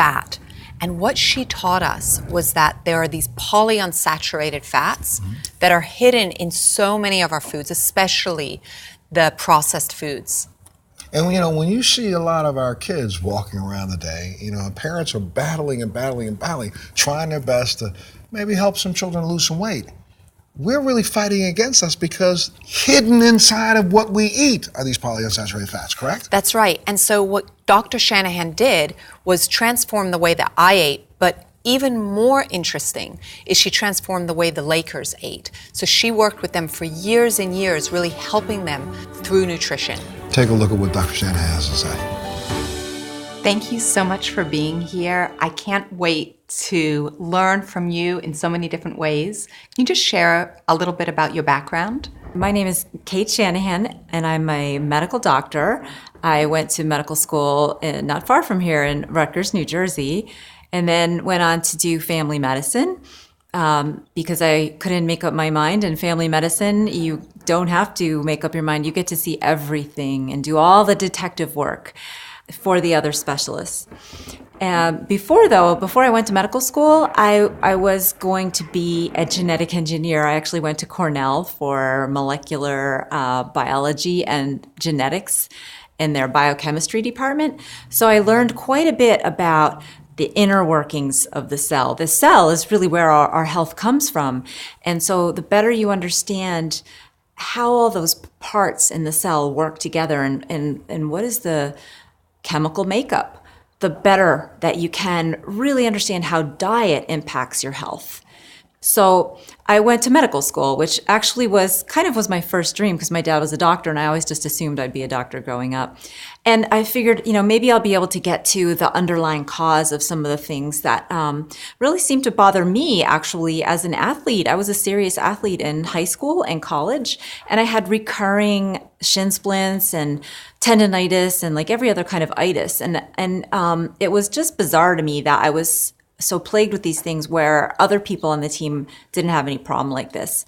fat. And what she taught us was that there are these polyunsaturated fats that are hidden in so many of our foods, especially the processed foods. And when you see a lot of our kids walking around the day, parents are battling, trying their best to maybe help some children lose some weight. We're really fighting against us because hidden inside of what we eat are these polyunsaturated fats, correct? That's right. And so what Dr. Shanahan did was transform the way that I ate, but even more interesting is she transformed the way the Lakers ate. So she worked with them for years and years, really helping them through nutrition. Take a look at what Dr. Shanahan has to say. Thank you so much for being here. I can't wait to learn from you in so many different ways. Can you just share a little bit about your background? My name is Cate Shanahan, and I'm a medical doctor. I went to medical school not far from here in Rutgers, New Jersey, and then went on to do family medicine because I couldn't make up my mind. In family medicine, you don't have to make up your mind. You get to see everything and do all the detective work for the other specialists. Before I went to medical school, I was going to be a genetic engineer. I actually went to Cornell for molecular biology and genetics in their biochemistry department. So I learned quite a bit about the inner workings of the cell. The cell is really where our health comes from. And so the better you understand how all those parts in the cell work together and what is the chemical makeup, the better that you can really understand how diet impacts your health. So I went to medical school, which actually was my first dream because my dad was a doctor and I always just assumed I'd be a doctor growing up. And I figured, maybe I'll be able to get to the underlying cause of some of the things that really seemed to bother me actually as an athlete. I was a serious athlete in high school and college, and I had recurring shin splints and tendonitis and like every other kind of itis. And it was just bizarre to me that I was so plagued with these things where other people on the team didn't have any problem like this.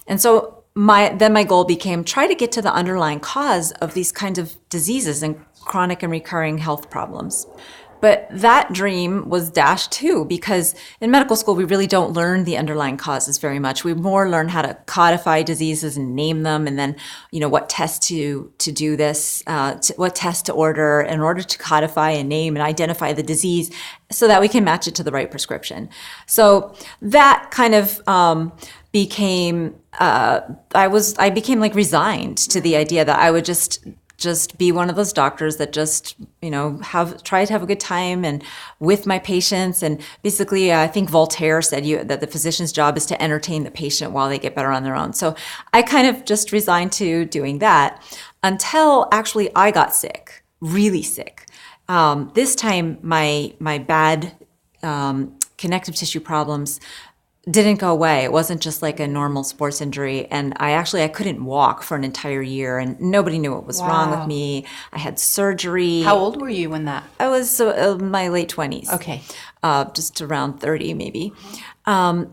And so my goal became try to get to the underlying cause of these kinds of diseases and chronic and recurring health problems. But that dream was dashed too, because in medical school, we really don't learn the underlying causes very much. We more learn how to codify diseases and name them, and then, what test to do this, what test to order in order to codify and name and identify the disease so that we can match it to the right prescription. So that kind of became, I became like resigned to the idea that I would just be one of those doctors that just, try to have a good time and with my patients. And basically, I think Voltaire said that the physician's job is to entertain the patient while they get better on their own. So I kind of just resigned to doing that until actually I got sick, really sick. This time, my bad connective tissue problems didn't go away. It wasn't just like a normal sports injury. And I couldn't walk for an entire year and nobody knew what was wrong with me. I had surgery. How old were you when that? I was my late 20s. Okay. Just around 30 maybe. And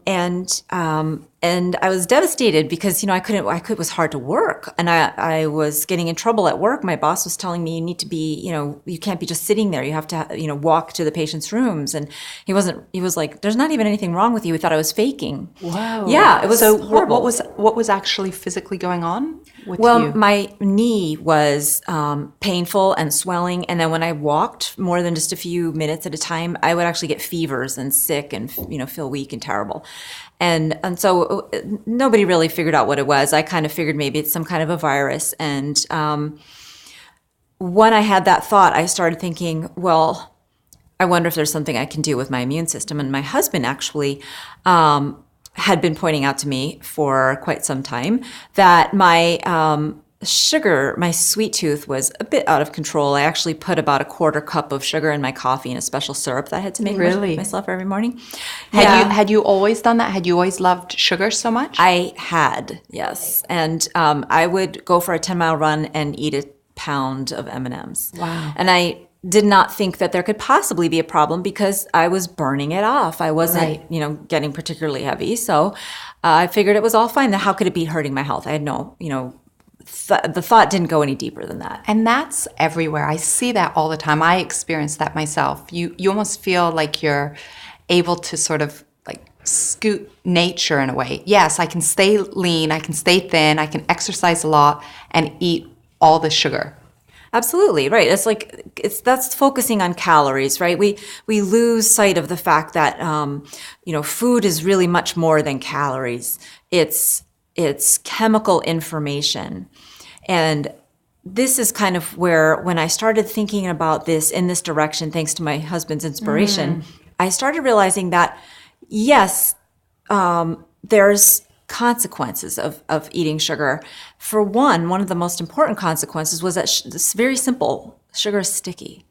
I was devastated because, it was hard to work and I was getting in trouble at work. My boss was telling me you need to be, you can't be just sitting there. You have to, walk to the patient's rooms. And he was like, there's not even anything wrong with you. He thought I was faking. Wow. Yeah. It was horrible. What was actually physically going on with you? Well, my knee was painful and swelling. And then when I walked more than just a few minutes at a time, I would actually get fevers and sick and, feel weak and terrible. And so nobody really figured out what it was. I kind of figured maybe it's some kind of a virus. And when I had that thought, I started thinking, well, I wonder if there's something I can do with my immune system. And my husband actually had been pointing out to me for quite some time that my sugar, my sweet tooth was a bit out of control. I actually put about a quarter cup of sugar in my coffee in a special syrup that I had to make myself every morning. Had you always done that? Had you always loved sugar so much? I had, yes. And I would go for a 10-mile run and eat a pound of M&Ms. Wow. And I did not think that there could possibly be a problem because I was burning it off. I wasn't, getting particularly heavy. So I figured it was all fine. How could it be hurting my health? I had no, the thought didn't go any deeper than that. And that's everywhere. I see that all the time. I experience that myself. You almost feel like you're able to sort of like scoot nature in a way. Yes, I can stay lean, I can stay thin, I can exercise a lot and eat all the sugar. Absolutely, right. That's focusing on calories, right? We lose sight of the fact that food is really much more than calories. It's chemical information. And this is kind of where, when I started thinking about this in this direction, thanks to my husband's inspiration, I started realizing that, yes, there's consequences of eating sugar. For one of the most important consequences was that it's very simple. Sugar is sticky.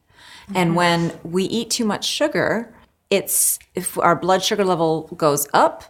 And when we eat too much sugar, if our blood sugar level goes up,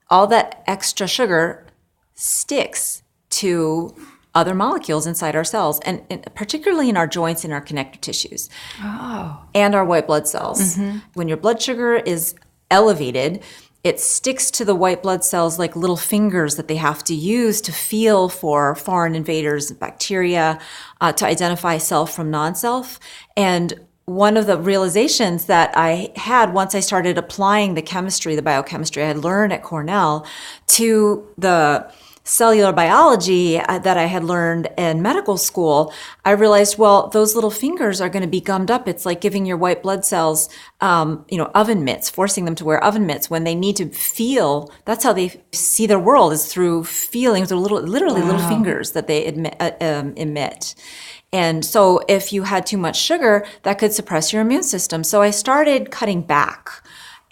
all that extra sugar sticks to other molecules inside our cells, and particularly in our joints and our connective tissues, and our white blood cells. When your blood sugar is elevated, it sticks to the white blood cells like little fingers that they have to use to feel for foreign invaders, bacteria, to identify self from non-self. And one of the realizations that I had once I started applying the biochemistry I had learned at Cornell to the cellular biology that I had learned in medical school, I realized, well, those little fingers are going to be gummed up. It's like giving your white blood cells, oven mitts, forcing them to wear oven mitts when they need to feel. That's how they see their world, is through feelings, or literally little fingers that they emit. And so if you had too much sugar, that could suppress your immune system. So I started cutting back,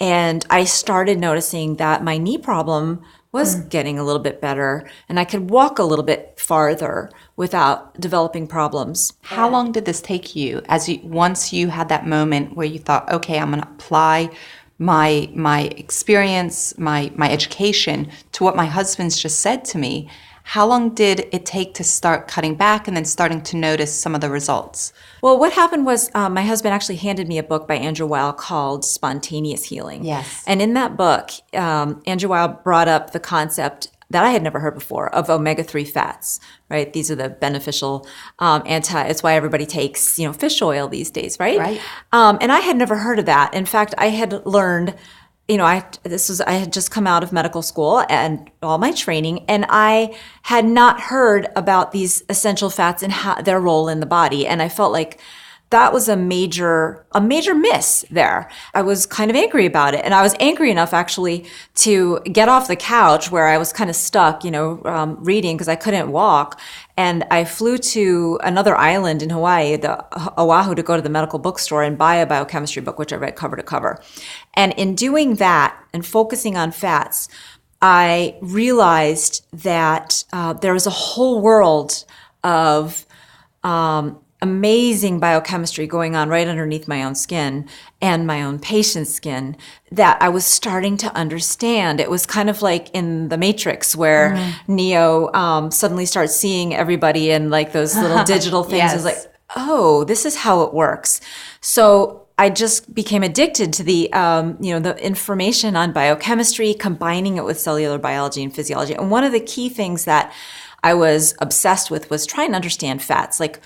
and I started noticing that my knee problem was getting a little bit better, and I could walk a little bit farther without developing problems. How long did this take you once you had that moment where you thought, okay, I'm going to apply my experience, my education to what my husband's just said to me? How long did it take to start cutting back and then starting to notice some of the results? Well, what happened was my husband actually handed me a book by Andrew Weil called Spontaneous Healing. Yes. And in that book, Andrew Weil brought up the concept that I had never heard before of omega-3 fats, right? These are the beneficial it's why everybody takes, fish oil these days, right? Right. And I had never heard of that. In fact, I had learned, I had just come out of medical school and all my training, and I had not heard about these essential fats and their role in the body. And I felt like that was a major miss there. I was kind of angry about it. And I was angry enough actually to get off the couch where I was kind of stuck, reading because I couldn't walk. And I flew to another island in Hawaii, the Oahu, to go to the medical bookstore and buy a biochemistry book, which I read cover to cover. And in doing that and focusing on fats, I realized that there was a whole world of amazing biochemistry going on right underneath my own skin and my own patient's skin that I was starting to understand. It was kind of like in The Matrix where Neo suddenly starts seeing everybody in like those little digital things. Yes. It's like, oh, this is how it works. So I just became addicted to the information on biochemistry, combining it with cellular biology and physiology. And one of the key things that I was obsessed with was trying to understand fats. Like,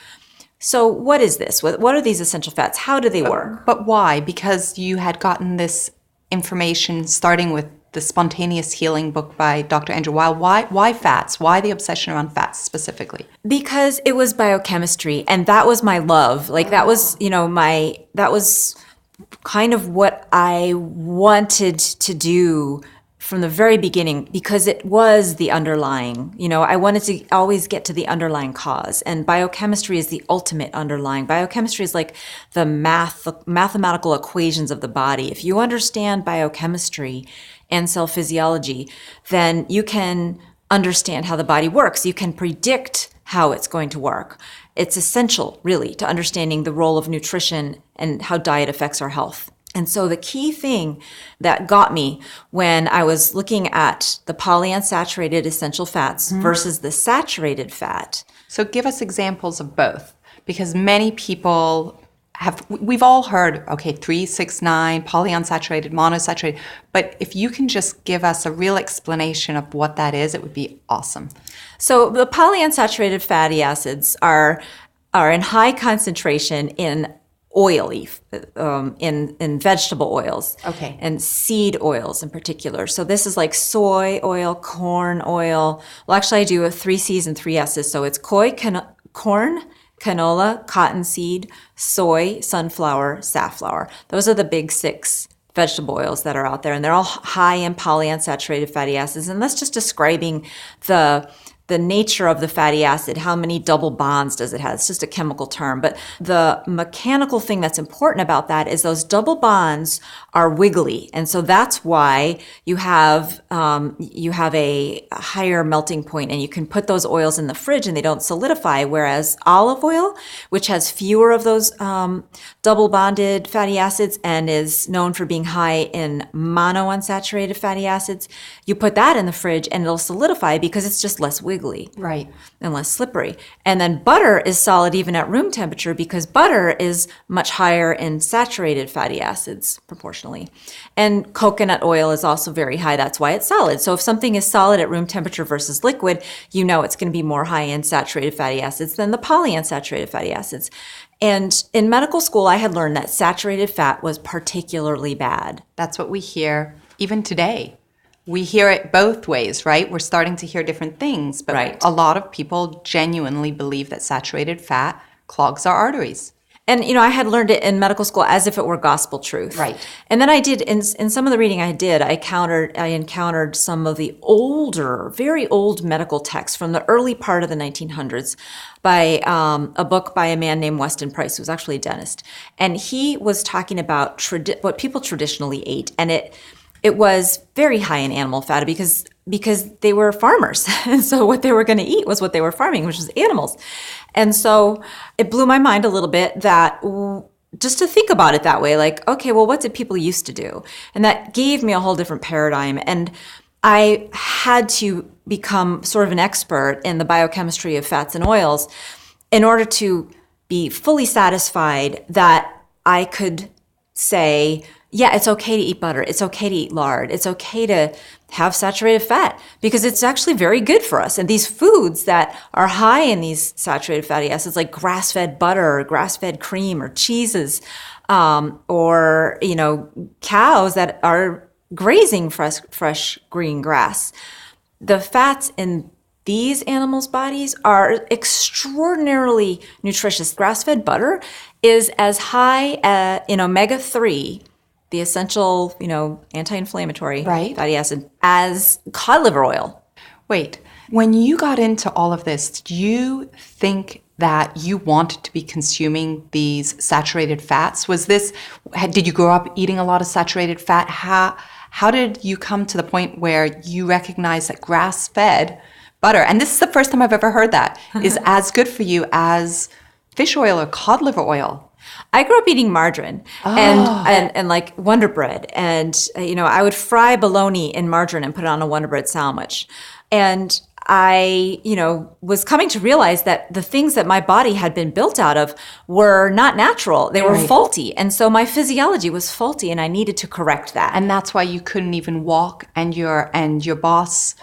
so what is this? What are these essential fats? How do they work? But why? Because you had gotten this information starting with the Spontaneous Healing book by Dr. Andrew Weil. Why fats? Why the obsession around fats specifically? Because it was biochemistry, and that was my love. Like that was, that was kind of what I wanted to do from the very beginning, because it was the underlying, I wanted to always get to the underlying cause. And biochemistry is the ultimate underlying. Biochemistry is like the mathematical equations of the body. If you understand biochemistry and cell physiology, then you can understand how the body works. You can predict how it's going to work. It's essential, really, to understanding the role of nutrition and how diet affects our health. And so the key thing that got me when I was looking at the polyunsaturated essential fats versus the saturated fat. So give us examples of both, because many people we've all heard, okay, 3, 6, 9, polyunsaturated, monosaturated, but if you can just give us a real explanation of what that is, it would be awesome. So the polyunsaturated fatty acids are in high concentration in oily, in vegetable oils, Okay. and seed oils in particular. So this is like soy oil, corn oil. Well, actually, I do a 3 C's and 3 S's. So it's corn, canola, cottonseed, soy, sunflower, safflower. Those are the big 6 vegetable oils that are out there, and they're all high in polyunsaturated fatty acids. And that's just describing the nature of the fatty acid. How many double bonds does it have? It's just a chemical term. But the mechanical thing that's important about that is those double bonds are wiggly. And so that's why you have a higher melting point, and you can put those oils in the fridge and they don't solidify. Whereas olive oil, which has fewer of those double bonded fatty acids and is known for being high in monounsaturated fatty acids, you put that in the fridge and it'll solidify because it's just less wiggly. Right. And less slippery. And then butter is solid even at room temperature because butter is much higher in saturated fatty acids proportionally. And coconut oil is also very high. That's why it's solid. So if something is solid at room temperature versus liquid, you know it's going to be more high in saturated fatty acids than the polyunsaturated fatty acids. And in medical school, I had learned that saturated fat was particularly bad. That's what we hear even today. We hear it both ways, right? We're starting to hear different things, but Right. a lot of people genuinely believe that saturated fat clogs our arteries. And, I had learned it in medical school as if it were gospel truth. Right. And then I did, in some of the reading I did, I encountered some of the older, very old medical texts from the early part of the 1900s by a book by a man named Weston Price, who was actually a dentist. And he was talking about what people traditionally ate. And it was very high in animal fat because they were farmers. And so what they were going to eat was what they were farming, which was animals. And so it blew my mind a little bit that just to think about it that way, like, okay, well, what did people used to do? And that gave me a whole different paradigm. And I had to become sort of an expert in the biochemistry of fats and oils in order to be fully satisfied that I could say, yeah, it's okay to eat butter. It's okay to eat lard. It's okay to have saturated fat because it's actually very good for us. And these foods that are high in these saturated fatty acids, like grass-fed butter or grass-fed cream or cheeses, or, cows that are grazing fresh green grass, the fats in these animals' bodies are extraordinarily nutritious. Grass-fed butter is as high in omega-3, the essential, anti-inflammatory Right. fatty acid, as cod liver oil. Wait, when you got into all of this, did you think that you wanted to be consuming these saturated fats? Did you grow up eating a lot of saturated fat? How did you come to the point where you recognize that grass-fed butter, and this is the first time I've ever heard that, is as good for you as fish oil or cod liver oil? I grew up eating margarine and like Wonder Bread. And, I would fry bologna in margarine and put it on a Wonder Bread sandwich. And I, was coming to realize that the things that my body had been built out of were not natural. They were Right. faulty. And so my physiology was faulty and I needed to correct that. And that's why you couldn't even walk, and your boss,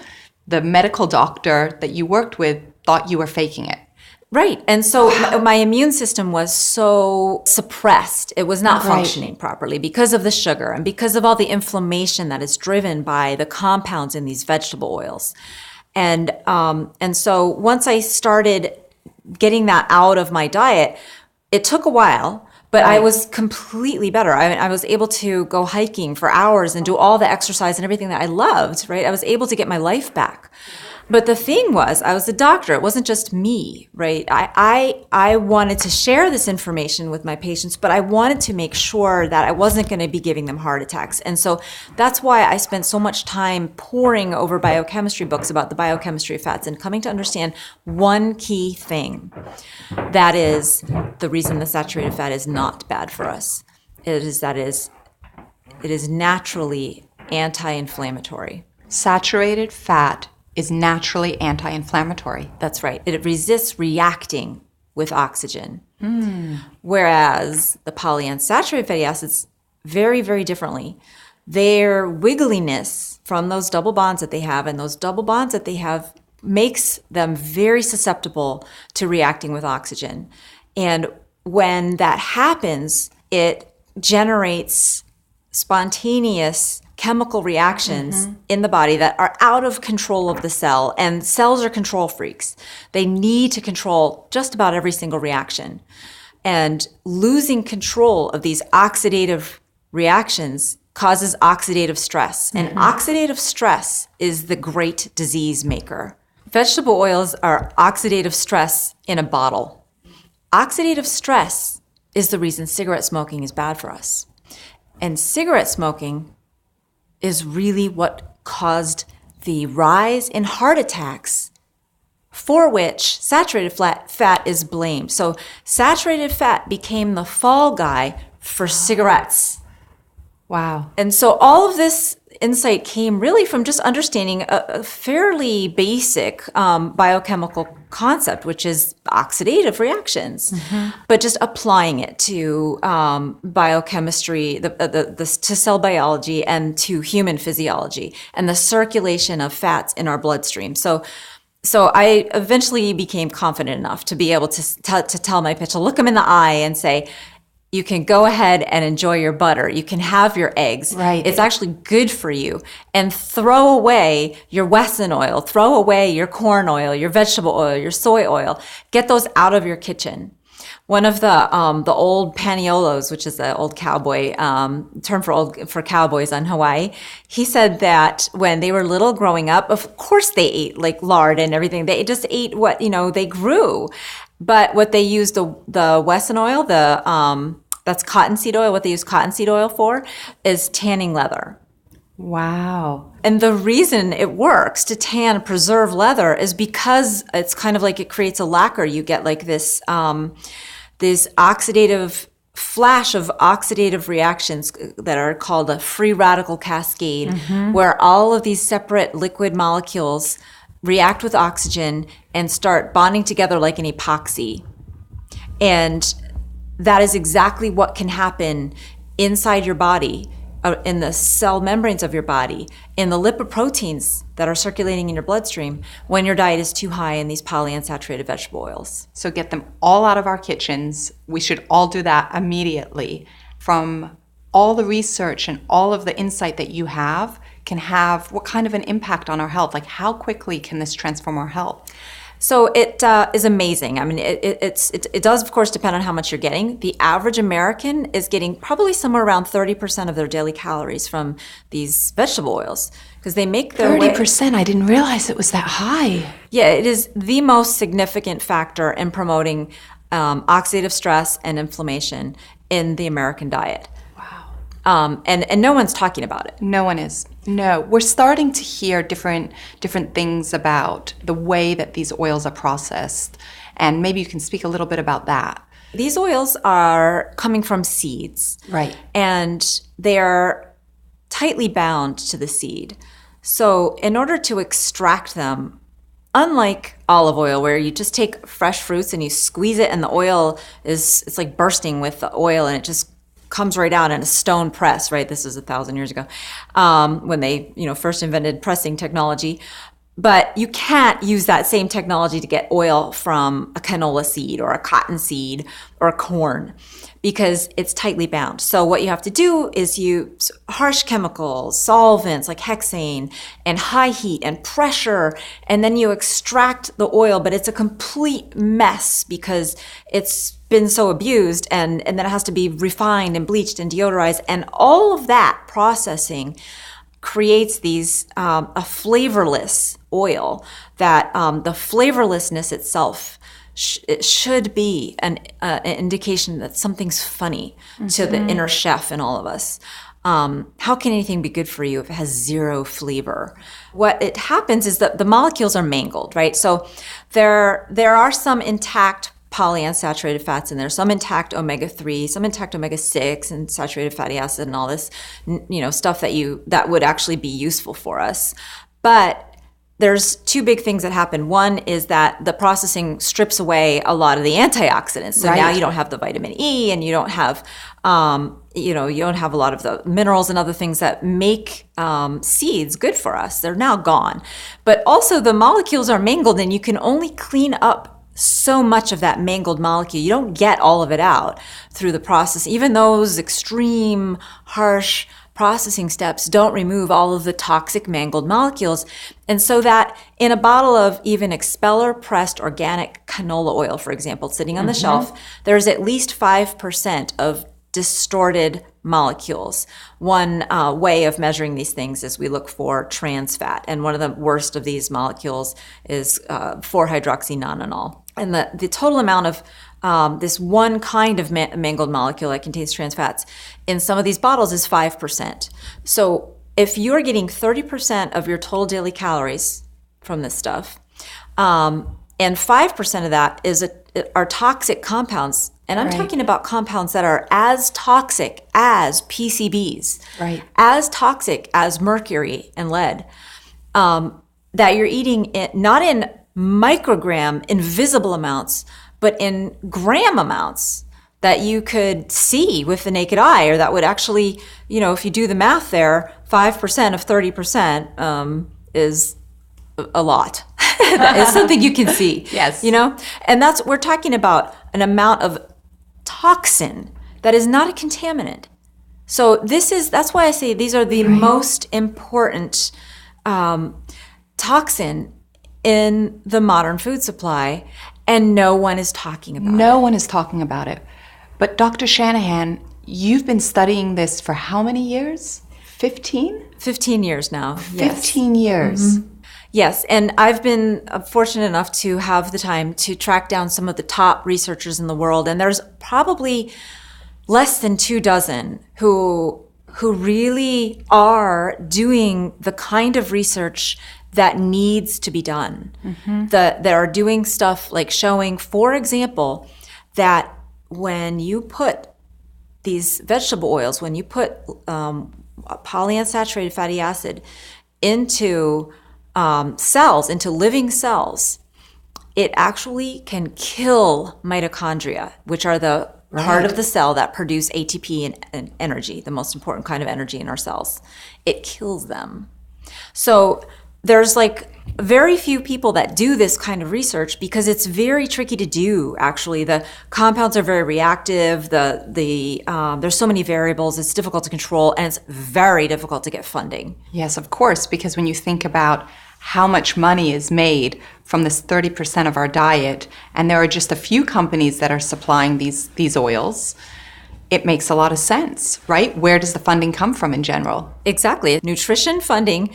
the medical doctor that you worked with, thought you were faking it. Right. And so my immune system was so suppressed. It was not Right. functioning properly because of the sugar and because of all the inflammation that is driven by the compounds in these vegetable oils. And so once I started getting that out of my diet, it took a while, but I was completely better. I was able to go hiking for hours and do all the exercise and everything that I loved, right? I was able to get my life back. But the thing was, I was a doctor. It wasn't just me, right? I wanted to share this information with my patients, but I wanted to make sure that I wasn't going to be giving them heart attacks. And so that's why I spent so much time poring over biochemistry books about the biochemistry of fats and coming to understand one key thing. That is the reason the saturated fat is not bad for us. It is naturally anti-inflammatory. Saturated fat is naturally anti-inflammatory. That's right. It resists reacting with oxygen. Whereas the polyunsaturated fatty acids, very, very differently. Their wiggliness from those double bonds that they have, and those double bonds that they have makes them very susceptible to reacting with oxygen. And when that happens, it generates spontaneous chemical reactions in the body that are out of control of the cell. And cells are control freaks. They need to control just about every single reaction. And losing control of these oxidative reactions causes oxidative stress. And oxidative stress is the great disease maker. Vegetable oils are oxidative stress in a bottle. Oxidative stress is the reason cigarette smoking is bad for us. And cigarette smoking is really what caused the rise in heart attacks, for which saturated fat is blamed. So saturated fat became the fall guy for cigarettes. Wow. And so all of this insight came really from just understanding a fairly basic biochemical concept, which is oxidative reactions, but just applying it to biochemistry, to cell biology, and to human physiology, and the circulation of fats in our bloodstream. So I eventually became confident enough to be able to tell my patient, look them in the eye and say, you can go ahead and enjoy your butter. You can have your eggs. Right. It's actually good for you. And throw away your Wesson oil. Throw away your corn oil, your vegetable oil, your soy oil. Get those out of your kitchen. One of the old paniolos, which is the old cowboy term for cowboys on Hawaii, he said that when they were little growing up, of course they ate like lard and everything. They just ate what they grew. But what they used the Wesson oil, that's cottonseed oil. What they use cottonseed oil for is tanning leather. Wow. And the reason it works to tan preserve leather is because it's kind of like it creates a lacquer. You get like this oxidative flash of oxidative reactions that are called a free radical cascade, where all of these separate liquid molecules react with oxygen and start bonding together like an epoxy. And that is exactly what can happen inside your body, in the cell membranes of your body, in the lipoproteins that are circulating in your bloodstream when your diet is too high in these polyunsaturated vegetable oils. So get them all out of our kitchens. We should all do that immediately. From all the research and all of the insight that you have, can have what kind of an impact on our health? Like, how quickly can this transform our health? So it is amazing. I mean, it does, of course, depend on how much you're getting. The average American is getting probably somewhere around 30% of their daily calories from these vegetable oils, because they make their 30%? I didn't realize it was that high. Yeah, it is the most significant factor in promoting oxidative stress and inflammation in the American diet. And no one's talking about it. No one is. No, we're starting to hear different things about the way that these oils are processed, and maybe you can speak a little bit about that. These oils are coming from seeds. Right. And they're tightly bound to the seed. So in order to extract them, unlike olive oil, where you just take fresh fruits and you squeeze it and the oil it's like bursting with the oil and it just comes right out in a stone press, right? This was 1,000 years ago, when they, first invented pressing technology. But you can't use that same technology to get oil from a canola seed or a cotton seed or corn, because it's tightly bound. So what you have to do is use harsh chemicals, solvents like hexane, and high heat and pressure, and then you extract the oil, but it's a complete mess because it's been so abused, and then it has to be refined and bleached and deodorized, and all of that processing creates these a flavorless oil that the flavorlessness itself it should be an indication that something's funny to the inner chef in all of us. How can anything be good for you if it has zero flavor? What it happens is that the molecules are mangled, right? So there are some intact polyunsaturated fats in there, some intact omega-3, some intact omega-6 and saturated fatty acid and all this, stuff that would actually be useful for us. But there's two big things that happen. One is that the processing strips away a lot of the antioxidants. So now you don't have the vitamin E, and you don't have, you don't have a lot of the minerals and other things that make seeds good for us. They're now gone. But also the molecules are mangled, and you can only clean up so much of that mangled molecule. You don't get all of it out through the process. Even those extreme, harsh processing steps don't remove all of the toxic mangled molecules. And so that in a bottle of even expeller pressed organic canola oil, for example, sitting on the shelf, there's at least 5% of distorted molecules. One way of measuring these things is we look for trans fat. And one of the worst of these molecules is 4-hydroxynonenal. And the total amount of this one kind of mangled molecule that contains trans fats in some of these bottles is 5%. So if you're getting 30% of your total daily calories from this stuff, and 5% of that are toxic compounds, and I'm talking about compounds that are as toxic as PCBs, as toxic as mercury and lead, that you're eating not in microgram, invisible amounts, but in gram amounts that you could see with the naked eye, or that would actually, if you do the math there, 5% of 30% is a lot. It's something you can see. Yes. And we're talking about an amount of toxin that is not a contaminant. So that's why I say these are the most important toxin in the modern food supply, and no one is talking about it. No one is talking about it. But Dr. Shanahan, you've been studying this for how many years? 15? 15 years now. 15 years. Mm-hmm. Yes, and I've been fortunate enough to have the time to track down some of the top researchers in the world, and there's probably less than 24 who really are doing the kind of research that needs to be done. Mm-hmm. That are doing stuff like showing, for example, that when you put these vegetable oils, when you put polyunsaturated fatty acid into cells, into living cells, it actually can kill mitochondria, which are the part of the cell that produce ATP and energy, the most important kind of energy in our cells. It kills them. So there's very few people that do this kind of research because it's very tricky to do. Actually, the compounds are very reactive. There's so many variables. It's difficult to control, and it's very difficult to get funding. Yes, of course, because when you think about how much money is made from this 30% of our diet, and there are just a few companies that are supplying these oils, it makes a lot of sense, right? Where does the funding come from in general? Exactly. Nutrition funding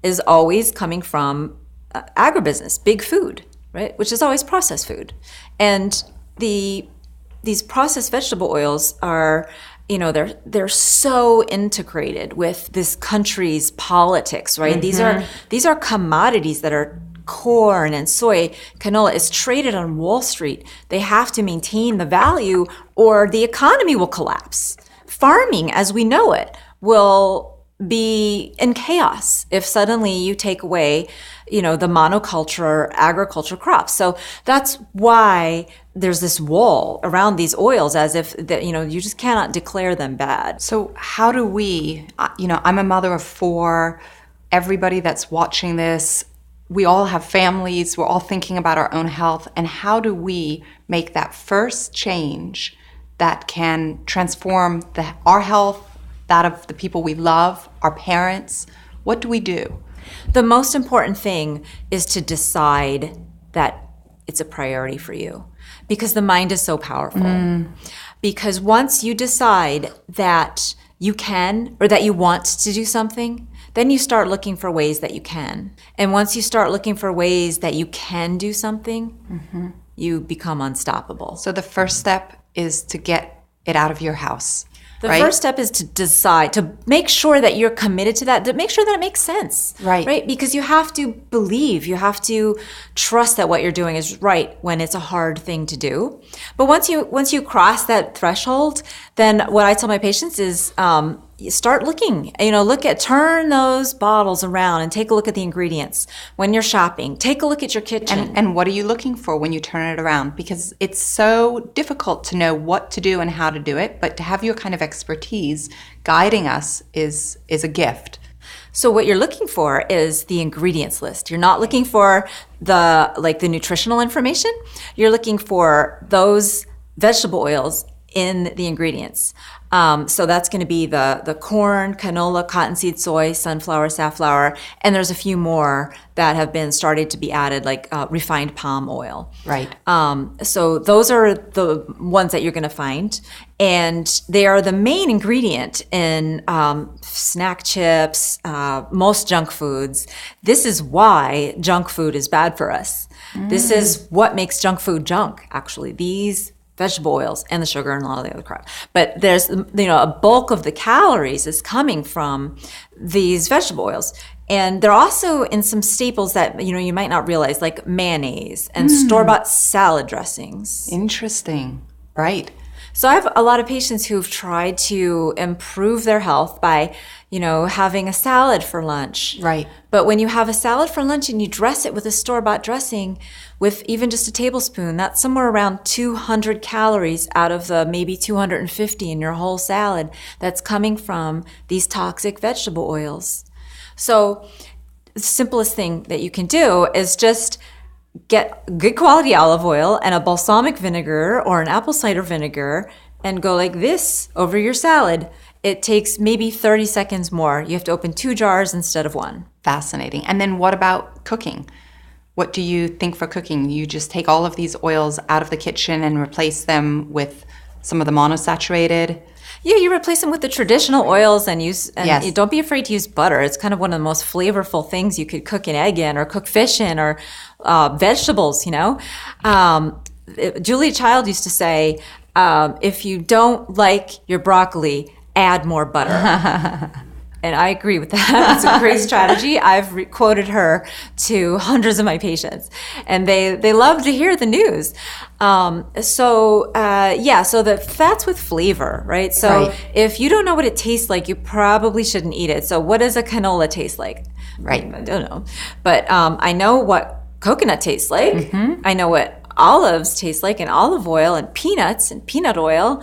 is always coming from agribusiness, big food, right? Which is always processed food. And these processed vegetable oils are, they're so integrated with this country's politics, right? Mm-hmm. These are commodities that are corn and soy. Canola is traded on Wall Street. They have to maintain the value or the economy will collapse. Farming as we know it will be in chaos if suddenly you take away, the monoculture agriculture crops. So that's why there's this wall around these oils, as if that, you just cannot declare them bad. So how do we, I'm a mother of 4, everybody that's watching this, we all have families, we're all thinking about our own health, and how do we make that first change that can transform our health, that of the people we love, our parents? What do we do? The most important thing is to decide that it's a priority for you, because the mind is so powerful. Because once you decide that you can, or that you want to do something, then you start looking for ways that you can. And once you start looking for ways that you can do something, you become unstoppable. So the first step is to get it out of your house. The first step is to decide, to make sure that you're committed to that, to make sure that it makes sense. Right? Because you have to believe, you have to trust that what you're doing is right when it's a hard thing to do. But once you cross that threshold, then what I tell my patients is start looking, turn those bottles around and take a look at the ingredients. When you're shopping, take a look at your kitchen. And what are you looking for when you turn it around? Because it's so difficult to know what to do and how to do it, but to have your kind of expertise guiding us is a gift. So what you're looking for is the ingredients list. You're not looking for the nutritional information. You're looking for those vegetable oils in the ingredients. So that's going to be the corn, canola, cottonseed, soy, sunflower, safflower, and there's a few more that have been started to be added, like refined palm oil. Right. So those are the ones that you're going to find, and they are the main ingredient in snack chips, most junk foods. This is why junk food is bad for us. This is what makes junk food junk, actually. These vegetable oils and the sugar and a lot of the other crap. But there's, a bulk of the calories is coming from these vegetable oils. And they're also in some staples that, you might not realize, like mayonnaise and store-bought salad dressings. Interesting. Right. So I have a lot of patients who've tried to improve their health by, having a salad for lunch. Right. But when you have a salad for lunch and you dress it with a store-bought dressing with even just a tablespoon, that's somewhere around 200 calories out of the maybe 250 in your whole salad that's coming from these toxic vegetable oils. So the simplest thing that you can do is just get good quality olive oil and a balsamic vinegar or an apple cider vinegar and go like this over your salad. It takes maybe 30 seconds more. You have to open 2 jars instead of 1. Fascinating. And then what about cooking? What do you think for cooking? You just take all of these oils out of the kitchen and replace them with some of the monosaturated? Yeah, you replace them with the traditional oils and Yes. don't be afraid to use butter. It's kind of one of the most flavorful things you could cook an egg in or cook fish in or vegetables, Julia Child used to say, if you don't like your broccoli, add more butter. And I agree with that. It's a great strategy. I've quoted her to hundreds of my patients, and they love to hear the news. So the fats with flavor, right? So Right. if you don't know what it tastes like, you probably shouldn't eat it. So what does a canola taste like? Right. I don't know. But I know what coconut tastes like. I know what olives taste like, and olive oil and peanuts and peanut oil.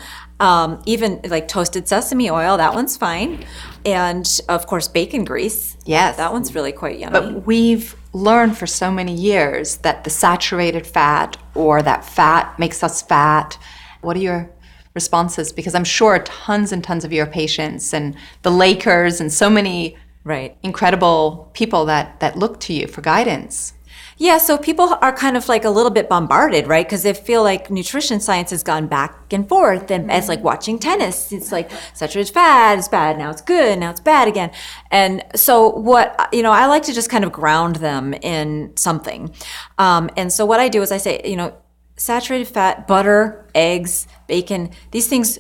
Even like toasted sesame oil, that one's fine. And of course, bacon grease. Yes. That one's really quite yummy. But we've learned for so many years that the saturated fat or that fat makes us fat. What are your responses? Because I'm sure tons and tons of your patients and the Lakers and so many right. incredible people that look to you for guidance. Yeah, so people are kind of like a little bit bombarded, right? Because they feel like nutrition science has gone back and forth, and it's like watching tennis. It's like saturated fat is bad, now it's good, now it's bad again. And so I like to just kind of ground them in something. And so what I do is I say, saturated fat, butter, eggs, bacon, these things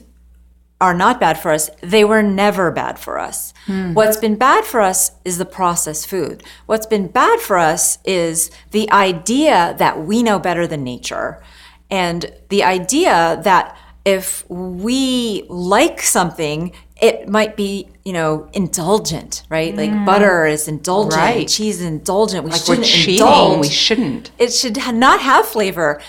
are not bad for us. They were never bad for us. What's been bad for us is the processed food. What's been bad for us is the idea that we know better than nature. And the idea that if we like something, it might be, indulgent, right? Like butter is indulgent, Right. cheese is indulgent. We Like shouldn't we're cheating. indulge. We shouldn't. It should not have flavor.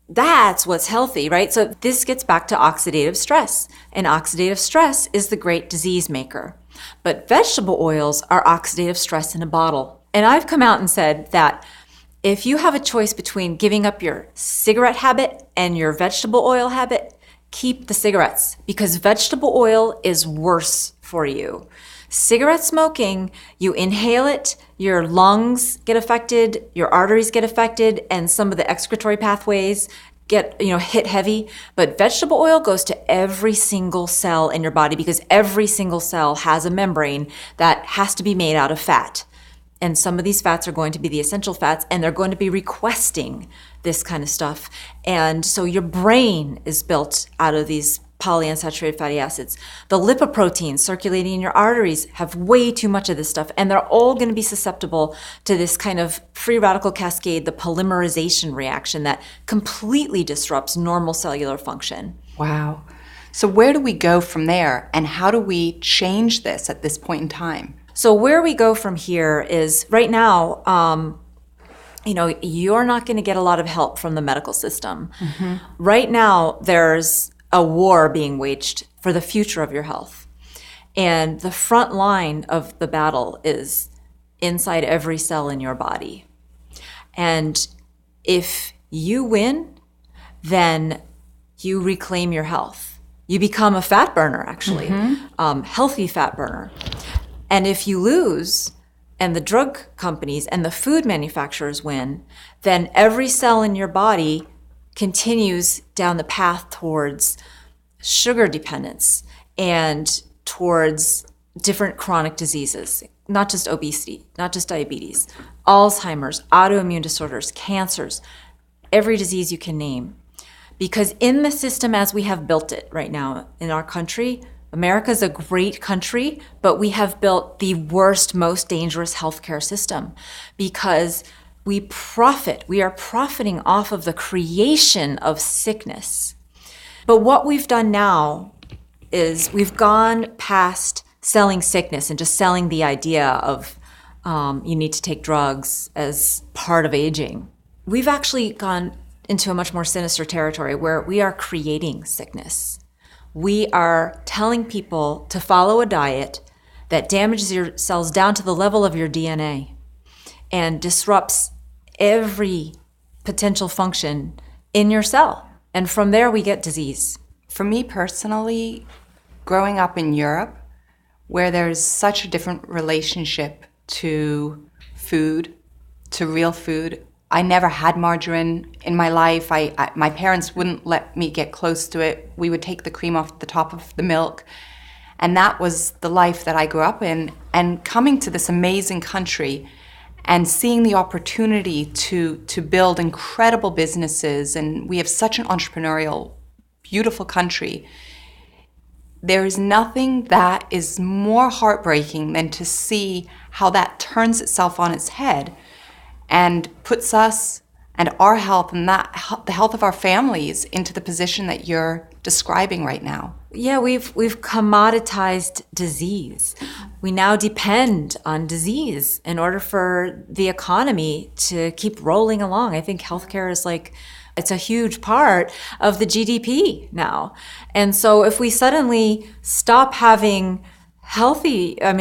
That's what's healthy, right? So this gets back to oxidative stress. And oxidative stress is the great disease maker. But vegetable oils are oxidative stress in a bottle. And I've come out and said that if you have a choice between giving up your cigarette habit and your vegetable oil habit, keep the cigarettes, because vegetable oil is worse for you. Cigarette smoking, you inhale it, your lungs get affected, your arteries get affected, and some of the excretory pathways get hit heavy. But vegetable oil goes to every single cell in your body, because every single cell has a membrane that has to be made out of fat. And some of these fats are going to be the essential fats, and they're going to be requesting this kind of stuff. And so your brain is built out of these polyunsaturated fatty acids. The lipoproteins circulating in your arteries have way too much of this stuff, and they're all going to be susceptible to this kind of free radical cascade, the polymerization reaction that completely disrupts normal cellular function. Wow. So where do we go from there, and how do we change this at this point in time? So where we go from here is right now, you're not going to get a lot of help from the medical system. Mm-hmm. Right now, there's a war being waged for the future of your health. And the front line of the battle is inside every cell in your body. And if you win, then you reclaim your health. You become a fat burner, actually, healthy fat burner. And if you lose, and the drug companies and the food manufacturers win, then every cell in your body continues down the path towards sugar dependence and towards different chronic diseases, not just obesity, not just diabetes, Alzheimer's, autoimmune disorders, cancers, every disease you can name. Because in the system as we have built it right now in our country, America is a great country, but we have built the worst, most dangerous healthcare system because we are profiting off of the creation of sickness. But what we've done now is we've gone past selling sickness and just selling the idea of you need to take drugs as part of aging. We've actually gone into a much more sinister territory where we are creating sickness. We are telling people to follow a diet that damages your cells down to the level of your DNA and disrupts every potential function in your cell. And from there, we get disease. For me personally, growing up in Europe, where there's such a different relationship to food, to real food, I never had margarine in my life. My parents wouldn't let me get close to it. We would take the cream off the top of the milk. And that was the life that I grew up in. And coming to this amazing country and seeing the opportunity to build incredible businesses, and we have such an entrepreneurial, beautiful country, there is nothing that is more heartbreaking than to see how that turns itself on its head and puts us and our health and the health of our families into the position that you're describing right now. Yeah, we've commoditized disease. We now depend on disease in order for the economy to keep rolling along. I think healthcare is it's a huge part of the GDP now. And so if we suddenly stop having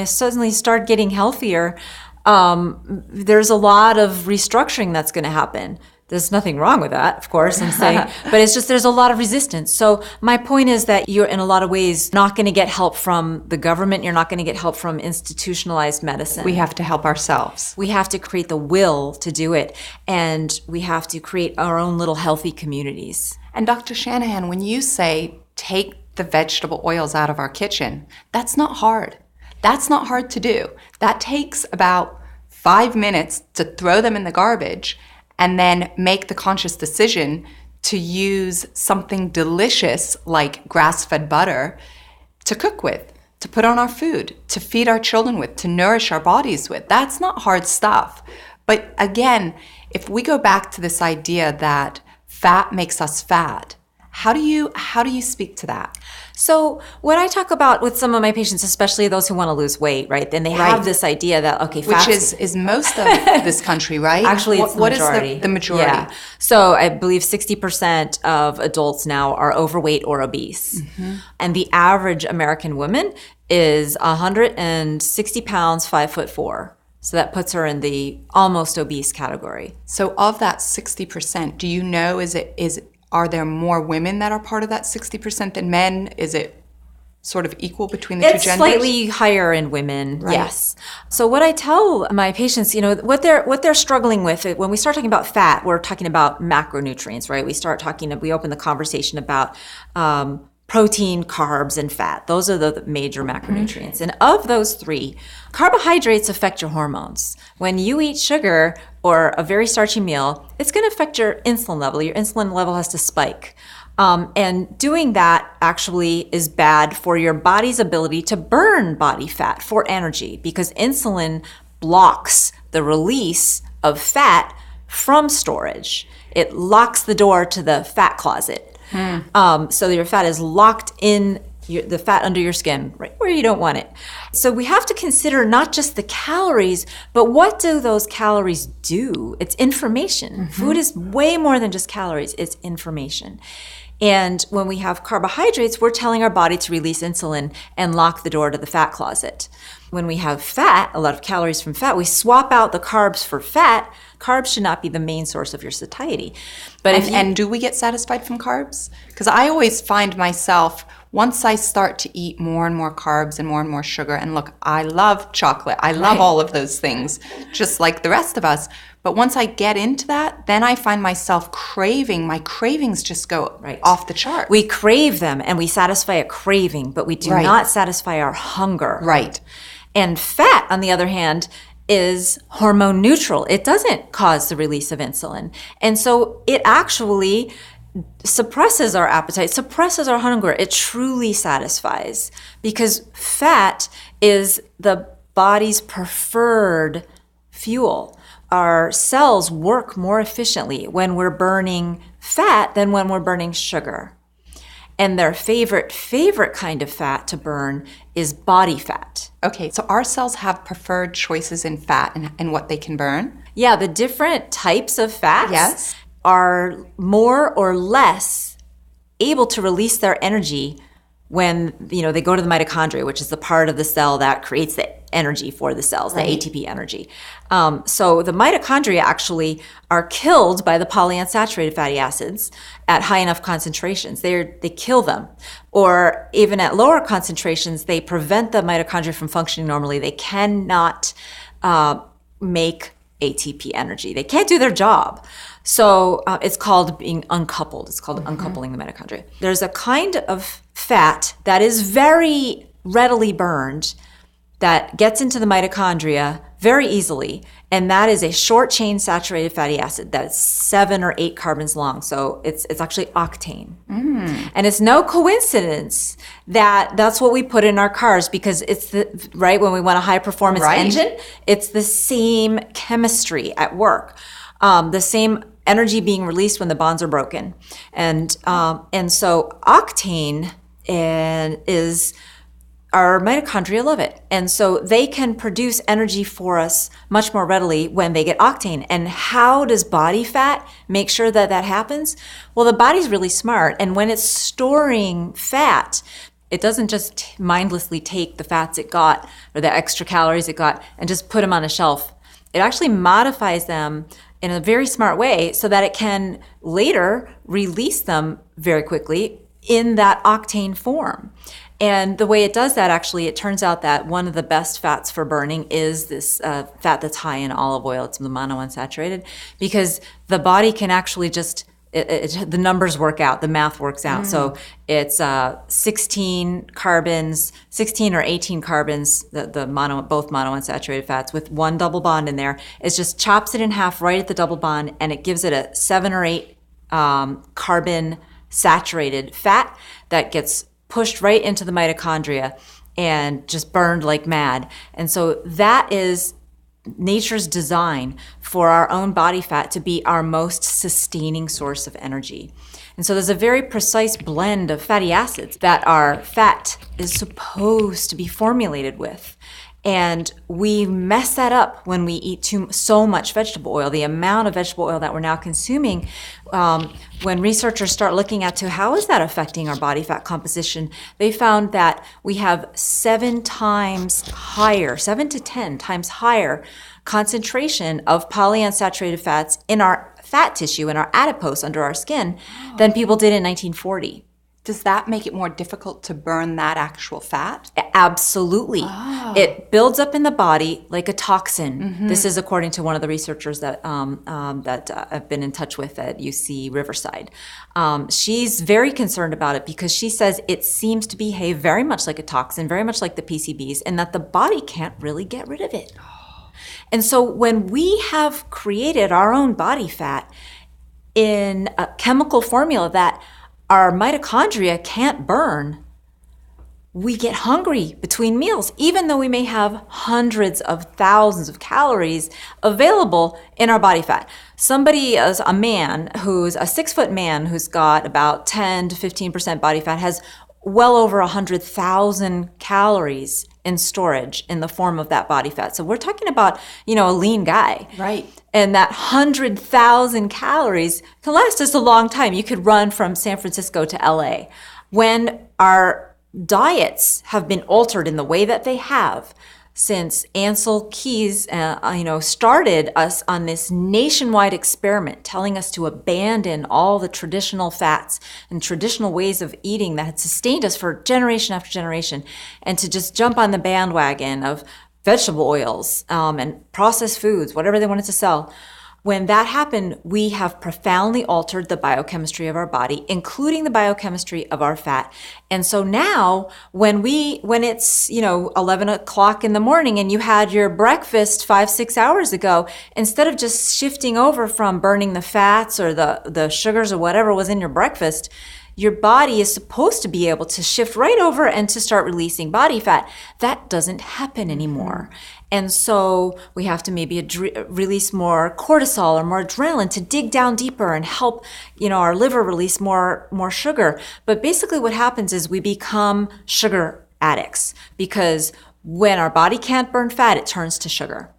suddenly start getting healthier, there's a lot of restructuring that's going to happen. There's nothing wrong with that, of course, I'm saying, but it's just there's a lot of resistance. So my point is that you're in a lot of ways not going to get help from the government. You're not going to get help from institutionalized medicine. We have to help ourselves. We have to create the will to do it, and we have to create our own little healthy communities. And Dr. Shanahan, when you say take the vegetable oils out of our kitchen, that's not hard. That's not hard to do. That takes about 5 minutes to throw them in the garbage and then make the conscious decision to use something delicious like grass-fed butter to cook with, to put on our food, to feed our children with, to nourish our bodies with. That's not hard stuff. But again, if we go back to this idea that fat makes us fat, how do you speak to that? So when I talk about with some of my patients, especially those who want to lose weight, right, then they have this idea that, okay, fat is most of this country, right? Actually, it's the majority. What is the majority? Yeah. So I believe 60% of adults now are overweight or obese. Mm-hmm. And the average American woman is 160 pounds, 5'4". So that puts her in the almost obese category. So of that 60%, do you know, are there more women that are part of that 60% than men? Is it sort of equal between the two genders? It's slightly higher in women, right. Yes. So what I tell my patients, what they're struggling with, when we start talking about fat, we're talking about macronutrients, right? We open the conversation about protein, carbs, and fat. Those are the major macronutrients. And of those three, carbohydrates affect your hormones. When you eat sugar or a very starchy meal, it's going to affect your insulin level. Your insulin level has to spike. And doing that actually is bad for your body's ability to burn body fat for energy, because insulin blocks the release of fat from storage. It locks the door to the fat closet. So your fat is locked in the fat under your skin, right where you don't want it. So we have to consider not just the calories, but what do those calories do? It's information. Food is way more than just calories, it's information. And when we have carbohydrates, we're telling our body to release insulin and lock the door to the fat closet. When we have fat, a lot of calories from fat, we swap out the carbs for fat. Carbs should not be the main source of your satiety. But and do we get satisfied from carbs? Because I always find myself, once I start to eat more and more carbs and more sugar, and look, I love chocolate. I love all of those things, just like the rest of us. But once I get into that, then I find myself craving. My cravings just go off the chart. We crave them and we satisfy a craving, but we do not satisfy our hunger. Right. And fat, on the other hand, is hormone neutral. It doesn't cause the release of insulin. And so it actually suppresses our appetite, suppresses our hunger. It truly satisfies because fat is the body's preferred fuel. Our cells work more efficiently when we're burning fat than when we're burning sugar. And their favorite kind of fat to burn is body fat. Okay, so our cells have preferred choices in fat and what they can burn? Yeah, the different types of fats Yes. are more or less able to release their energy when they go to the mitochondria, which is the part of the cell that creates the energy for the cells, the ATP energy. So the mitochondria actually are killed by the polyunsaturated fatty acids at high enough concentrations. They kill them. Or even at lower concentrations, they prevent the mitochondria from functioning normally. They cannot make ATP energy. They can't do their job. So it's called being uncoupled. It's called uncoupling the mitochondria. There's a kind of fat that is very readily burned that gets into the mitochondria very easily, and that is a short-chain saturated fatty acid that's 7 or 8 carbons long. So it's actually octane. And it's no coincidence that that's what we put in our cars because it's when we want a high-performance engine, it's the same chemistry at work, the same energy being released when the bonds are broken. And so octane is our mitochondria love it. And so they can produce energy for us much more readily when they get octane. And how does body fat make sure that that happens? Well, the body's really smart. And when it's storing fat, it doesn't just mindlessly take the fats it got or the extra calories it got and just put them on a shelf. It actually modifies them in a very smart way so that it can later release them very quickly in that octane form. And the way it does that, actually, it turns out that one of the best fats for burning is this fat that's high in olive oil. It's the monounsaturated, because the body can actually just, the numbers work out, the math works out. So it's 16 or 18 carbons, both monounsaturated fats with one double bond in there. It just chops it in half right at the double bond, and it gives it a 7 or 8 carbon saturated fat that gets pushed right into the mitochondria and just burned like mad. And so that is nature's design for our own body fat to be our most sustaining source of energy. And so there's a very precise blend of fatty acids that our fat is supposed to be formulated with. And we mess that up when we eat so much vegetable oil. The amount of vegetable oil that we're now consuming, when researchers start looking at how is that affecting our body fat composition, they found that we have 7 to 10 times higher concentration of polyunsaturated fats in our fat tissue, in our adipose under our skin, than people did in 1940. Does that make it more difficult to burn that actual fat? Absolutely. It builds up in the body like a toxin. This is according to one of the researchers that I've been in touch with at UC Riverside. She's very concerned about it because she says it seems to behave very much like a toxin, very much like the PCBs, and that the body can't really get rid of it. And so when we have created our own body fat in a chemical formula that our mitochondria can't burn, we get hungry between meals, even though we may have hundreds of thousands of calories available in our body fat. Somebody, as a man who's a 6-foot man who's got about 10 to 15% body fat, has well over 100,000 calories in storage in the form of that body fat. So we're talking about, a lean guy. Right. And that 100,000 calories can last us a long time. You could run from San Francisco to LA. When our diets have been altered in the way that they have since Ansel Keys, started us on this nationwide experiment, telling us to abandon all the traditional fats and traditional ways of eating that had sustained us for generation after generation, and to just jump on the bandwagon of vegetable oils and processed foods, whatever they wanted to sell. When that happened, we have profoundly altered the biochemistry of our body, including the biochemistry of our fat. And so now when it's, 11 o'clock in the morning and you had your breakfast 5-6 hours ago, instead of just shifting over from burning the fats or the sugars or whatever was in your breakfast, your body is supposed to be able to shift right over and to start releasing body fat. That doesn't happen anymore. And so we have to maybe release more cortisol or more adrenaline to dig down deeper and help, our liver release more sugar. But basically what happens is we become sugar addicts, because when our body can't burn fat, it turns to sugar.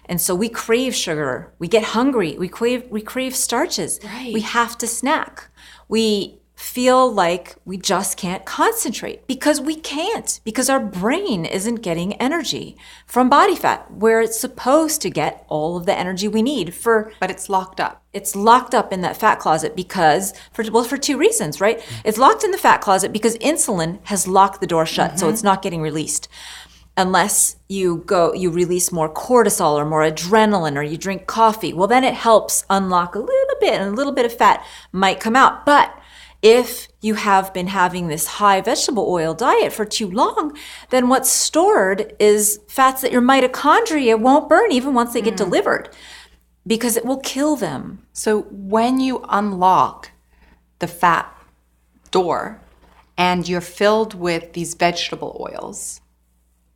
And so we crave sugar. We get hungry. We crave starches. Right. We have to snack. We feel like we just can't concentrate because we can't, because our brain isn't getting energy from body fat where it's supposed to get all of the energy we need But it's locked up. It's locked up in that fat closet because, for 2 reasons, right? It's locked in the fat closet because insulin has locked the door shut, so it's not getting released. Unless you release more cortisol or more adrenaline or you drink coffee, well, then it helps unlock a little bit, and a little bit of fat might come out. But if you have been having this high vegetable oil diet for too long, then what's stored is fats that your mitochondria won't burn even once they get delivered, because it will kill them. So when you unlock the fat door and you're filled with these vegetable oils,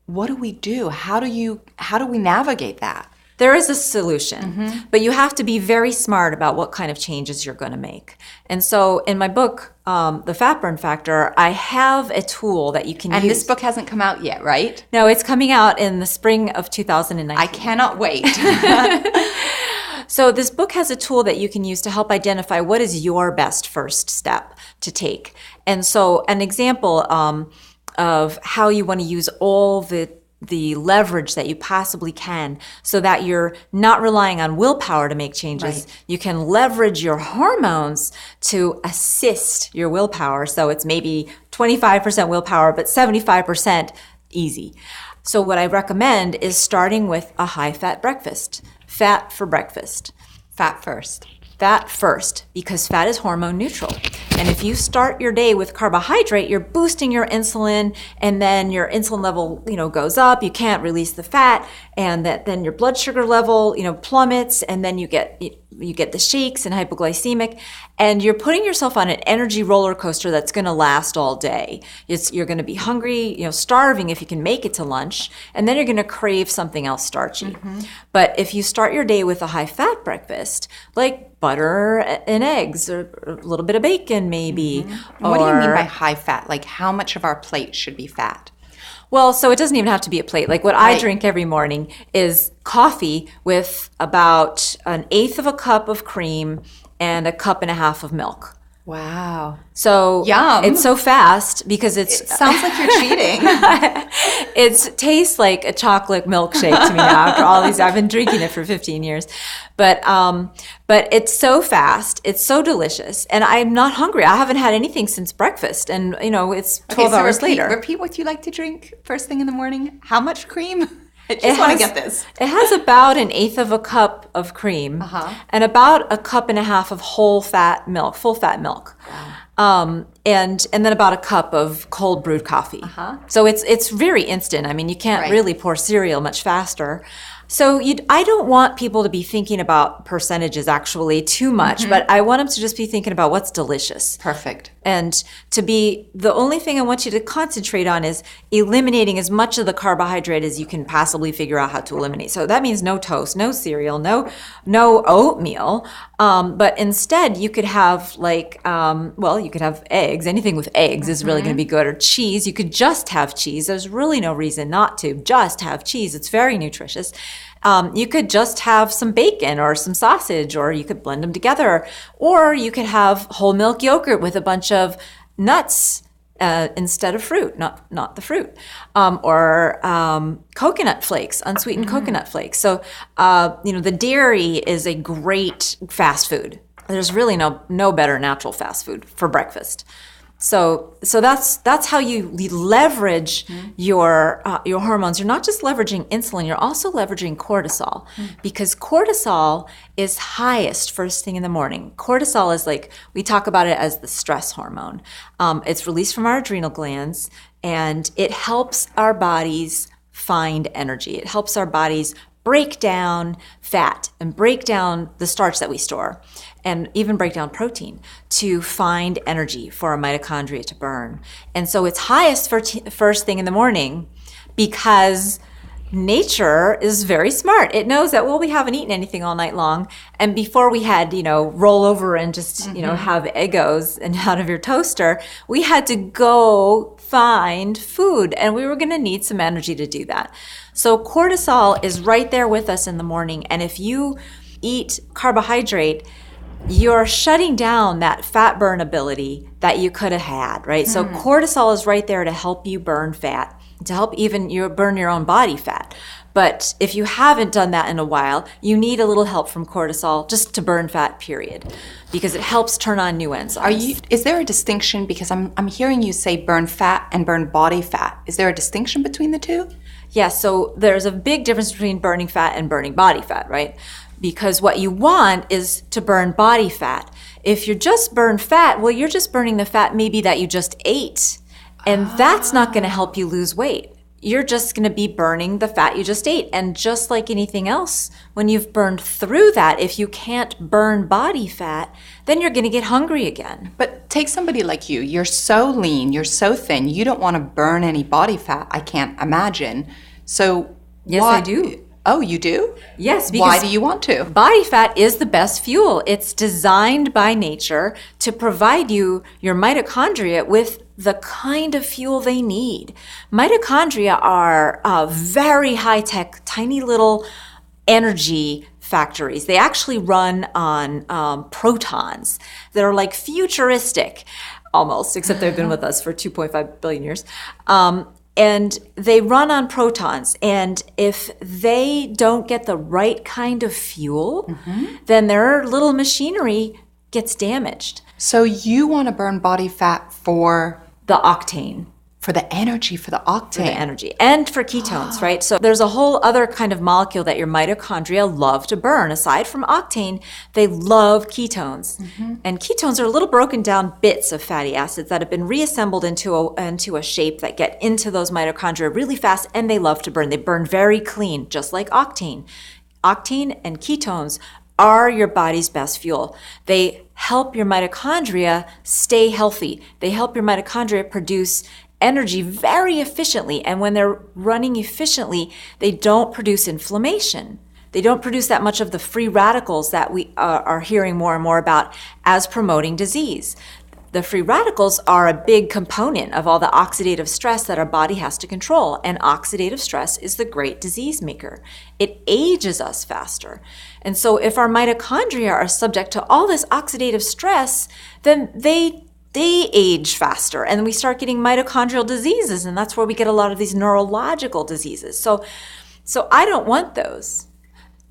what do we do? How do we navigate that? There is a solution, but you have to be very smart about what kind of changes you're going to make. And so in my book, The Fat Burn Factor, I have a tool that you can use. And this book hasn't come out yet, right? No, it's coming out in the spring of 2019. I cannot wait. So this book has a tool that you can use to help identify what is your best first step to take. And so an example of how you want to use all the leverage that you possibly can so that you're not relying on willpower to make changes. Right. You can leverage your hormones to assist your willpower. So it's maybe 25% willpower, but 75% easy. So what I recommend is starting with a high-fat breakfast. Fat for breakfast. Fat first. Fat first, because fat is hormone neutral. And if you start your day with carbohydrate, you're boosting your insulin, and then your insulin level, goes up. You can't release the fat, and then your blood sugar level, plummets, and then you get the shakes and hypoglycemic, and you're putting yourself on an energy roller coaster that's going to last all day. You're going to be hungry, starving if you can make it to lunch, and then you're going to crave something else starchy. But if you start your day with a high-fat breakfast, like butter and eggs, or a little bit of bacon maybe. What do you mean by high fat? Like how much of our plate should be fat? Well, so it doesn't even have to be a plate. Like what I drink every morning is coffee with about 1/8 of a cup of cream and 1.5 cups of milk. Wow. So Yum. It's so fast because it sounds like you're cheating. It tastes like a chocolate milkshake to me now after all these. I've been drinking it for 15 years. But it's so fast. It's so delicious. And I'm not hungry. I haven't had anything since breakfast. And, it's 12 hours later. Repeat what you like to drink first thing in the morning. How much cream? I just want to get this. It has about 1/8 of a cup of cream and about 1.5 cups of full fat milk. and then about a cup of cold brewed coffee. So it's very instant. I mean, you can't really pour cereal much faster. So I don't want people to be thinking about percentages actually too much, but I want them to just be thinking about what's delicious. Perfect. And the only thing I want you to concentrate on is eliminating as much of the carbohydrate as you can possibly figure out how to eliminate. So that means no toast, no cereal, no oatmeal. But instead you could have you could have eggs. Anything with eggs is really going to be good, or cheese. You could just have cheese. There's really no reason not to just have cheese. It's very nutritious. You could just have some bacon or some sausage, or you could blend them together, or you could have whole milk yogurt with a bunch of nuts instead of fruit, not the fruit, or coconut flakes, unsweetened coconut flakes. So the dairy is a great fast food. There's really no better natural fast food for breakfast. So that's how you leverage your hormones. You're not just leveraging insulin, you're also leveraging cortisol, because cortisol is highest first thing in the morning. Cortisol is we talk about it as the stress hormone. It's released from our adrenal glands, and it helps our bodies find energy. It helps our bodies break down fat and break down the starch that we store, and even break down protein to find energy for our mitochondria to burn. And so it's highest first thing in the morning, because nature is very smart. It knows that, we haven't eaten anything all night long, and before we had, roll over and just, have Eggos and out of your toaster, we had to go find food, and we were going to need some energy to do that. So cortisol is right there with us in the morning, and if you eat carbohydrate, you're shutting down that fat burn ability that you could have had, right? So cortisol is right there to help you burn fat, to help even you burn your own body fat. But if you haven't done that in a while, you need a little help from cortisol just to burn fat, period, because it helps turn on new enzymes. Is there a distinction? Because I'm hearing you say burn fat and burn body fat. Is there a distinction between the two? Yes, so there's a big difference between burning fat and burning body fat, right? Because what you want is to burn body fat. If you just burn fat, you're just burning the fat maybe that you just ate. And that's not going to help you lose weight. You're just going to be burning the fat you just ate. And just like anything else, when you've burned through that, if you can't burn body fat, then you're going to get hungry again. But take somebody like you. You're so lean, you're so thin, you don't want to burn any body fat, I can't imagine. So yes, I do. Oh, you do? Yes. Because why do you want to? Body fat is the best fuel. It's designed by nature to provide you, your mitochondria, with the kind of fuel they need. Mitochondria are very high-tech, tiny little energy factories. They actually run on protons that are like futuristic, almost, except they've been with us for 2.5 billion years. And they run on protons. And if they don't get the right kind of fuel, then their little machinery gets damaged. So you want to burn body fat for the octane. For the energy, for the octane. For the energy. And for ketones, right? So there's a whole other kind of molecule that your mitochondria love to burn. Aside from octane, they love ketones. And ketones are little broken down bits of fatty acids that have been reassembled into a shape that get into those mitochondria really fast, and they love to burn. They burn very clean, just like octane. Octane and ketones are your body's best fuel. They help your mitochondria stay healthy. They help your mitochondria produce energy very efficiently. And when they're running efficiently, they don't produce inflammation. They don't produce that much of the free radicals that we are hearing more and more about as promoting disease. The free radicals are a big component of all the oxidative stress that our body has to control. And oxidative stress is the great disease maker. It ages us faster. And so if our mitochondria are subject to all this oxidative stress, then they age faster, and we start getting mitochondrial diseases, and that's where we get a lot of these neurological diseases. So I don't want those.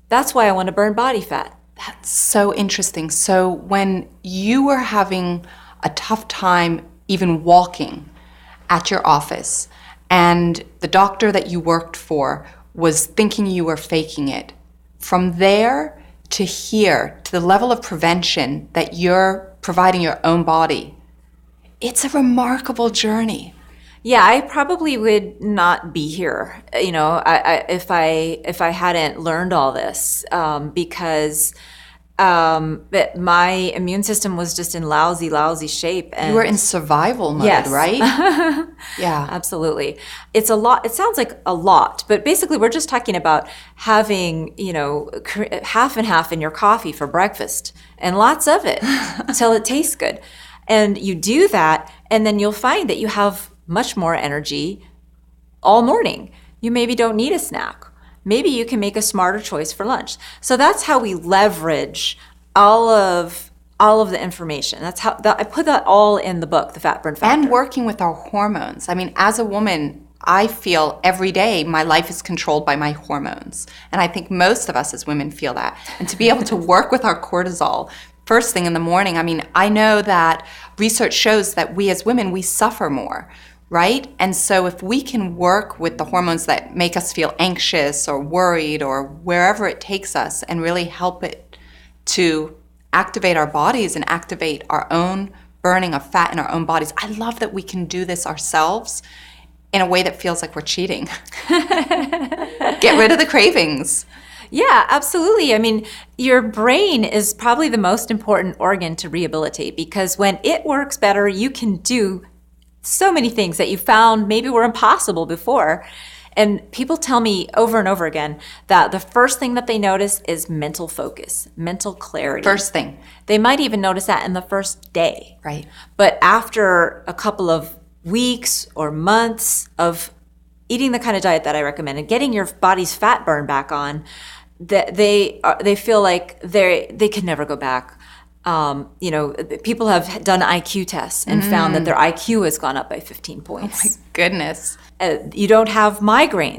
That's why I want to burn body fat. That's so interesting. So when you were having a tough time even walking at your office, and the doctor that you worked for was thinking you were faking it, from there to here, to the level of prevention that you're providing your own body, It's a remarkable journey. Yeah, I probably would not be here, if I hadn't learned all this, because that my immune system was just in lousy shape. And You were in survival mode, Yes. right? Yeah. Absolutely. It's a lot. It sounds like a lot, but basically we're just talking about having, half and half in your coffee for breakfast and lots of it till it tastes good. And you do that, and then you'll find that you have much more energy all morning. You maybe don't need a snack. Maybe you can make a smarter choice for lunch. So that's how we leverage all of the information. That's how I put that all in the book, The Fat Burn Factor. And working with our hormones. I mean, as a woman, I feel every day my life is controlled by my hormones. And I think most of us as women feel that. And to be able to work with our cortisol first thing in the morning, I mean, I know that research shows that we as women, we suffer more, right? And so if we can work with the hormones that make us feel anxious or worried or wherever it takes us and really help it to activate our bodies and activate our own burning of fat in our own bodies. I love that we can do this ourselves in a way that feels like we're cheating. Get rid of the cravings. Yeah, absolutely. I mean, your brain is probably the most important organ to rehabilitate, because when it works better, you can do so many things that you found maybe were impossible before. And people tell me over and over again that the first thing that they notice is mental focus, mental clarity. First thing. They might even notice that in the first day. Right. But after a couple of weeks or months of eating the kind of diet that I recommend and getting your body's fat burn back on, that they feel like they can never go back. People have done IQ tests and found that their IQ has gone up by 15 points. My goodness. You don't have migraines.